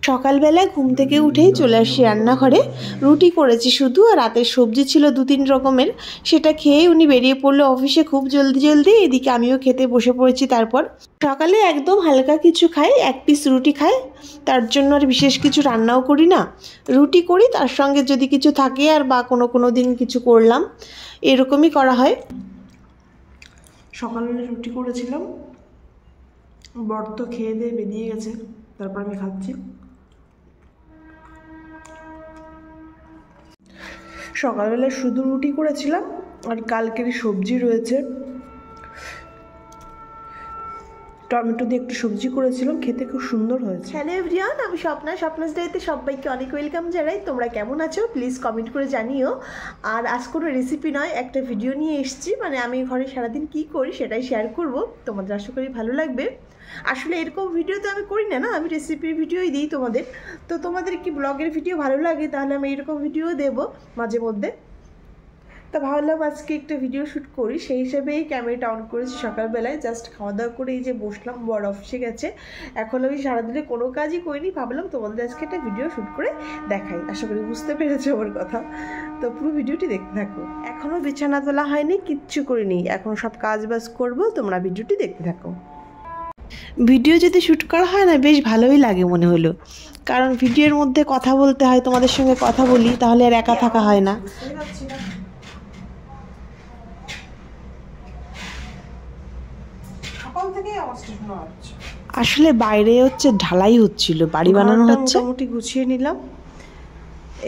সকালবেলা ঘুম থেকে উঠেই চলে আসি রান্নাঘরে। রুটি করেছি শুধু, আর রাতের সবজি ছিল 2-3 রকমের, সেটা খেয়ে উনি বেরিয়ে পড়লো অফিসে খুব জলদি। এদিকে আমিও খেতে বসে পড়েছি। তারপর সকালে একদম হালকা কিছু খাই, 1 পিস রুটি খাই, তার জন্য আর বিশেষ কিছু রান্নাও করি না। রুটি করি, তার সঙ্গে যদি কিছু থাকে আর বা কোনো দিন কিছু করলাম, এরকমই করা হয়। সকালে রুটি করেছিলাম, বর তো খেয়ে দিয়ে বেরিয়ে গেছে, তারপর আমি খাচ্ছি। সকালবেলা শুধু রুটি করেছিলাম, আর কালকের সবজি রয়েছে, টমেটো দিয়ে একটু সবজি করেছিলাম, খেতে খুব সুন্দর হয়েছে। হ্যালো এভরিওয়ান, আমি স্বপ্নাস ডেতে সবাইকে অনেক ওয়েলকাম জানাই। তোমরা কেমন আছো প্লিজ কমেন্ট করে জানিও। আর আজ কোনো রেসিপি নয়, একটা ভিডিও নিয়ে এসেছি, মানে আমি ঘরে সারাদিন কি করি সেটাই শেয়ার করব, তোমাদের আশা করি ভালো লাগবে। আসলে এরকম ভিডিও তো আমি করি না, আমি রেসিপির ভিডিওই দিই তোমাদের। তো তোমাদের কি ব্লগের ভিডিও ভালো লাগে তাহলে আমি এরকম ভিডিও দেবো মাঝে মধ্যে। তো ভাবলাম আজকে একটা ভিডিও শ্যুট করি, সেই হিসেবেই ক্যামেরাটা অন করেছি। সকালবেলায় জাস্ট খাওয়া দাওয়া করে এই যে বসলাম, বড় অফিসে গেছে, এখন আমি সারাদিনে কোনো কাজই করিনি, ভাবলাম তোমাদের আজকে একটা ভিডিও শ্যুট করে দেখাই। আশা করি বুঝতে পেরেছো আমার কথা। তো পুরো ভিডিওটি দেখতে থাকো। এখনও বিছানা তোলা হয়নি, কিচ্ছু করিনি, এখন সব কাজ বাজ করবো, তোমরা ভিডিওটি দেখতে থাকো। ভিডিও যদি শ্যুট করা হয় না, বেশ ভালোই লাগে মনে হলো, কারণ ভিডিওর মধ্যে কথা বলতে হয়, তোমাদের সঙ্গে কথা বলি, তাহলে আর একা থাকা হয় না। আসলে বাইরে হচ্ছে ঢালাই হচ্ছিল, বাড়ি বানানো হচ্ছে। মোটামুটি গুছিয়ে নিলাম,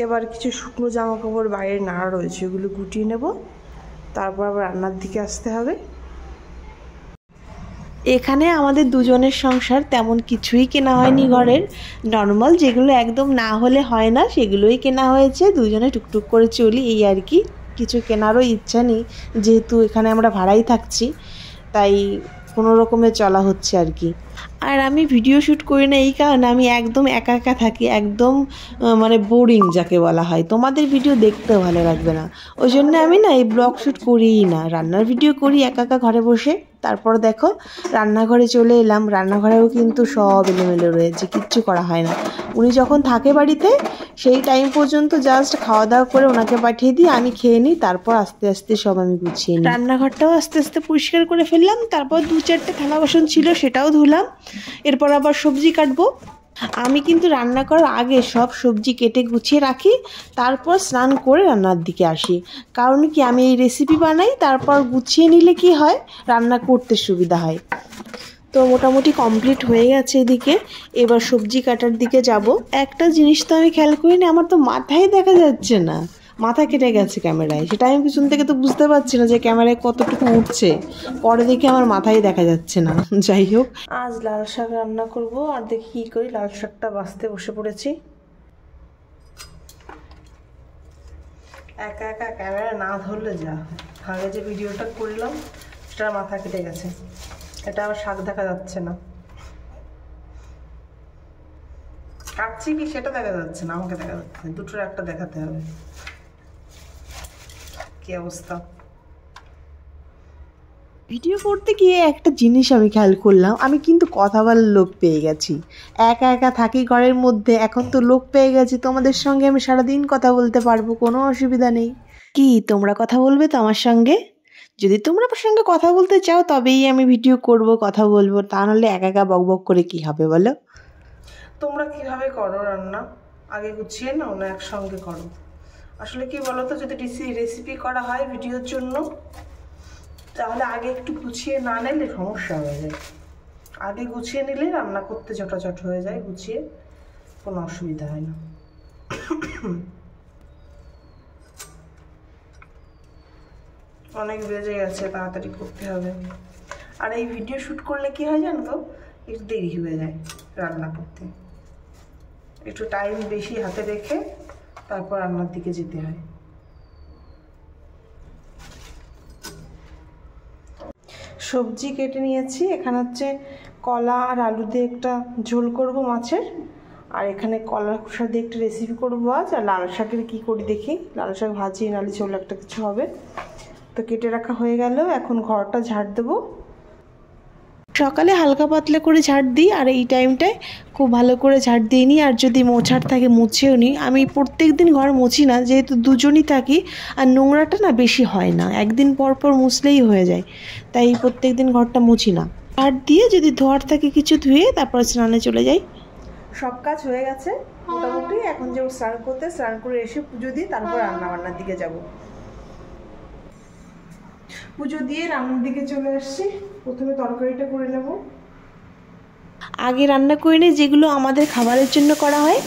এবার কিছু শুকনো জামা কাপড় বাইরে নাড়া রয়েছে, ওগুলো গুটিয়ে নেব, তারপর আবার রান্নার দিকে আসতে হবে। এখানে আমাদের দুজনের সংসার, তেমন কিছুই কেনা হয়নি ঘরের, নর্মাল যেগুলো একদম না হলে হয় না সেগুলোই কেনা হয়েছে, দুজনে টুকটুক করে চলি এই আর কি। কিছু কেনারও ইচ্ছা নেই, যেহেতু এখানে আমরা ভাড়াই থাকছি, তাই কোনো রকমে চলা হচ্ছে আর কি। আর আমি ভিডিও শ্যুট করি না এই কারণে, আমি একদম একা থাকি, একদম মানে বোরিং যাকে বলা হয়, তোমাদের ভিডিও দেখতেও ভালো লাগবে না, ওই জন্য আমি না এই ব্লগ শ্যুট করিই না, রান্নার ভিডিও করি একা ঘরে বসে। তারপর দেখো রান্নাঘরে চলে এলাম, রান্নাঘরেও কিন্তু সব এলোমেলো রয়েছে, কিচ্ছু করা হয় না। উনি যখন থাকে বাড়িতে সেই টাইম পর্যন্ত জাস্ট খাওয়া দাওয়া করে ওনাকে পাঠিয়ে দিই, আমি খেয়ে নিই, তারপর আস্তে আস্তে সব আমি গুছিয়ে নিই। রান্নাঘরটাও আস্তে আস্তে পরিষ্কার করে ফেললাম, তারপর 2-4টে থালা বাসন ছিল সেটাও ধুলাম, এরপর আবার সবজি কাটবো। আমি কিন্তু রান্না করার আগে সব সবজি কেটে গুছিয়ে রাখি, তারপর স্নান করে রান্নার দিকে আসি, কারণ কি আমি এই রেসিপি বানাই, তারপর গুছিয়ে নিলে কি হয় রান্না করতে সুবিধা হয়। তো মোটামুটি কমপ্লিট হয়ে গেছে এদিকে, এবার সবজি কাটার দিকে যাব। একটা জিনিস তো আমি খেয়াল করিনি, আমার তো মাথায় দেখা যাচ্ছে না, মাথা কেটে গেছে ক্যামেরায়, সেটা আমি পিছন থেকে তো বুঝতে পারছি না যে ক্যামেরায় কতটুকু উঠছে, পরে দেখে আমার মাথায় দেখা যাচ্ছে না। যাই হোক, আজ লাল শাক রান্না করব, আর দেখি কী করি। লাল শাকটা বাছতে বসে পড়েছি। একা ক্যামেরা না ধরলে যা, আগে যে ভিডিওটা করলাম সেটা মাথা কেটে গেছে, এটা আবার শাক দেখা যাচ্ছে না, কাটছি কি সেটা দেখা যাচ্ছে না, আমাকে দেখা যাচ্ছে, দুটোর একটা দেখাতে হবে। কি অবস্থা। ভিডিও করতে গিয়ে একটা জিনিস আমি খেয়াল করলাম, আমি কিন্তু কথা বলার লোক পেয়ে গেছি। একা থাকি ঘরের মধ্যে, এখন তো লোক পেয়ে গেছি, তোমাদের সঙ্গে আমি সারাদিন কথা বলতে পারবো, কোনো অসুবিধা নেই। কি তোমরা কথা বলবে তো আমার সঙ্গে? যদি তোমরা আমার সঙ্গে কথা বলতে চাও তবেই আমি ভিডিও করব, কথা বলবো, তা নাহলে একা বক করে কি হবে বলো? তোমরা কিভাবে করো রান্না, আগে গুছিয়ে নাও না একসঙ্গে করো? আসলে কি বলো তো, যদি রেসিপি করা হয় ভিডিওর জন্য, তাহলে আগে একটু গুছিয়ে না নিলে সমস্যা হয়ে যায়। আগে গুছিয়ে নিলে রান্না করতে চটাচট হয়ে যায়, গুছিয়ে কোনো অসুবিধা হয় না। অনেক বেজে গেছে, তাড়াতাড়ি করতে হবে। আর এই ভিডিও শ্যুট করলে কি হয় জানো তো, একটু দেরি হয়ে যায় রান্না করতে, একটু টাইম বেশি হাতে রেখে তারপর রান্নার দিকে যেতে হয়। সবজি কেটে নিয়েছি, এখানে হচ্ছে কলা আর আলু দিয়ে একটা ঝোল করব মাছের, আর এখানে কলার খোসা দিয়ে একটা রেসিপি করবো আজ। আর লাল শাকের কী করি দেখি, লাল শাক ভাজি নালে ঝোল একটা কিছু হবে। তো কেটে রাখা হয়ে গেল, এখন ঘরটা ঝাড় দেবো। সকালে হালকা পাতলা করে ঝাড় দিই, আর এই টাইমটায় খুব ভালো করে ঝাড় দিয়ে নিই। আর যদি মোছার থাকে মুছেও নিই। আমি প্রত্যেক দিন ঘর মুছি না, যেহেতু দুজনই থাকি, আর নোংরাটা না বেশি হয় না, একদিন পর পর মুছলেই হয়ে যায়, তাই প্রত্যেক দিন ঘরটা মুছি না। ঝাড় দিয়ে যদি ধোয়ার থাকে কিছু ধুয়ে তারপর স্নানে চলে যাই। সব কাজ হয়ে গেছে মোটামুটি, এখন যে স্নান করে এসে পুজো দিয়ে তারপর রান্নাবান্নার দিকে যাব। পুজো দিয়ে রান্নার দিকে চলে আসছি। প্রথমে তরকারিটা করে নেব। আগে রান্না করে নিই যেগুলো আমাদের খাবারের জন্য করা হয়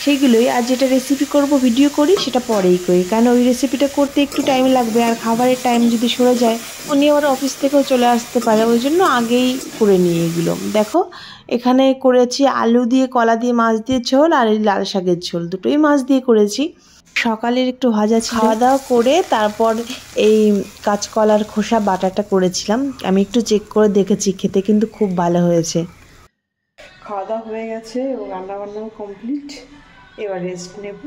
সেইগুলোই, আর যেটা রেসিপি করব ভিডিও করি সেটা পরেই করি, কারণ ওই রেসিপিটা করতে একটু টাইম লাগবে, আর খাবারের টাইম যদি সরে যায় উনি আবার অফিস থেকেও চলে আসতে পারে, ওই জন্য আগেই করে নিই এগুলো। দেখো এখানে করেছি আলু দিয়ে, কলা দিয়ে, মাছ দিয়ে ঝোল, আর এই লাল শাকের ঝোল, দুটোই মাছ দিয়ে করেছি। সকালের একটু ভাজা খাওয়া দাওয়া করে তারপর এই কাঁচকলার খোসা বাটাটা করেছিলাম। আমি একটু চেক করে দেখেছি, খেতে কিন্তু খুব ভালো হয়েছে। খাওয়া দাওয়া হয়ে গেছে এবং রান্নাবান্নাও কমপ্লিট। এবার রেস্ট নেব,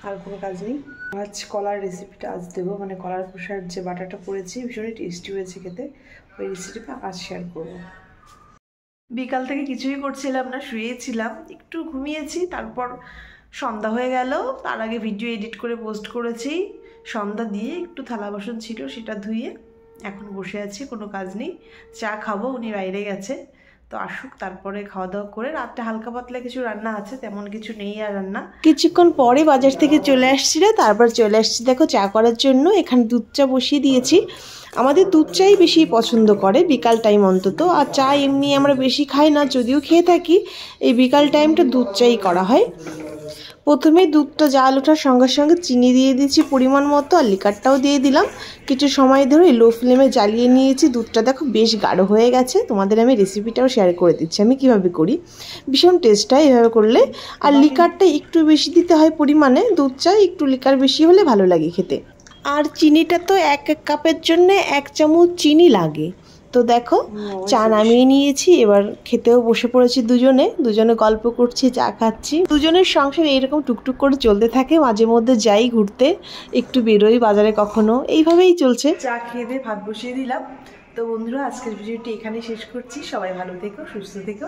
আর কোনো কাজ নেই। আজ কলার রেসিপিটা আজ দেবো, মানে কলার খোসার যে বাটাটা করেছি ভীষণই টেস্টি হয়েছে খেতে, ওই রেসিপিটা আজ শেয়ার করবো। বিকাল থেকে কিছুই করছিলাম না, শুয়েছিলাম, একটু ঘুমিয়েছি, তারপর সন্ধ্যা হয়ে গেল। তার আগে ভিডিও এডিট করে পোস্ট করেছি। সন্ধ্যা দিয়ে একটু থালা বাসন ছিল সেটা ধুয়ে এখন বসে আছি, কোনো কাজ নেই। চা খাবো, উনি বাইরে গেছে, তো আসুক তারপরে খাওয়া দাওয়া করে। রাতটা হালকা পাতলা কিছু রান্না আছে, তেমন কিছু নেই আর রান্না। কিছুক্ষণ পরে বাজার থেকে চলে আসছি রে, তারপর চলে আসছি দেখো চা করার জন্য। এখানে দুধ চা বসিয়ে দিয়েছি। আমাদের দুধ চাই বেশি পছন্দ করে বিকাল টাইম অন্তত, আর চা এমনি আমরা বেশি খাই না, যদিও খেয়ে থাকি, এই বিকাল টাইমটা দুধ চাই করা হয়। প্রথমে দুধটা জাল ওঠার সঙ্গে সঙ্গে চিনি দিয়ে দিয়েছি পরিমাণ মতো, আর লিকারটাও দিয়ে দিলাম। কিছু সময় ধরে লো ফ্লেমে জ্বালিয়ে নিয়েছি। দুধটা দেখো বেশ গাঢ় হয়ে গেছে, তোমাদের আমি রেসিপিটাও শেয়ার করে দিচ্ছি আমি কিভাবে করি। ভীষণ টেস্ট হয় এভাবে করলে। আর লিকারটা একটু বেশি দিতে হয় পরিমাণে, দুধ চা একটু লিকার বেশি হলে ভালো লাগে খেতে। আর চিনিটা তো এক কাপের জন্য 1 চামচ চিনি লাগে। তো দেখো চা নামিয়ে নিয়েছি, এবার খেতেও বসে পড়েছি। দুজনে গল্প করছি, চা খাচ্ছি। দুজনের সংসার এইরকম টুকটুক করে চলতে থাকে। মাঝে মধ্যে যাই ঘুরতে, একটু বেরোই বাজারে কখনো, এইভাবেই চলছে। চা খেয়ে দিয়ে ভাত বসিয়ে দিলাম। তো বন্ধুরা আজকের ভিডিওটি এখানে শেষ করছি। সবাই ভালো থেকো, সুস্থ থেকো।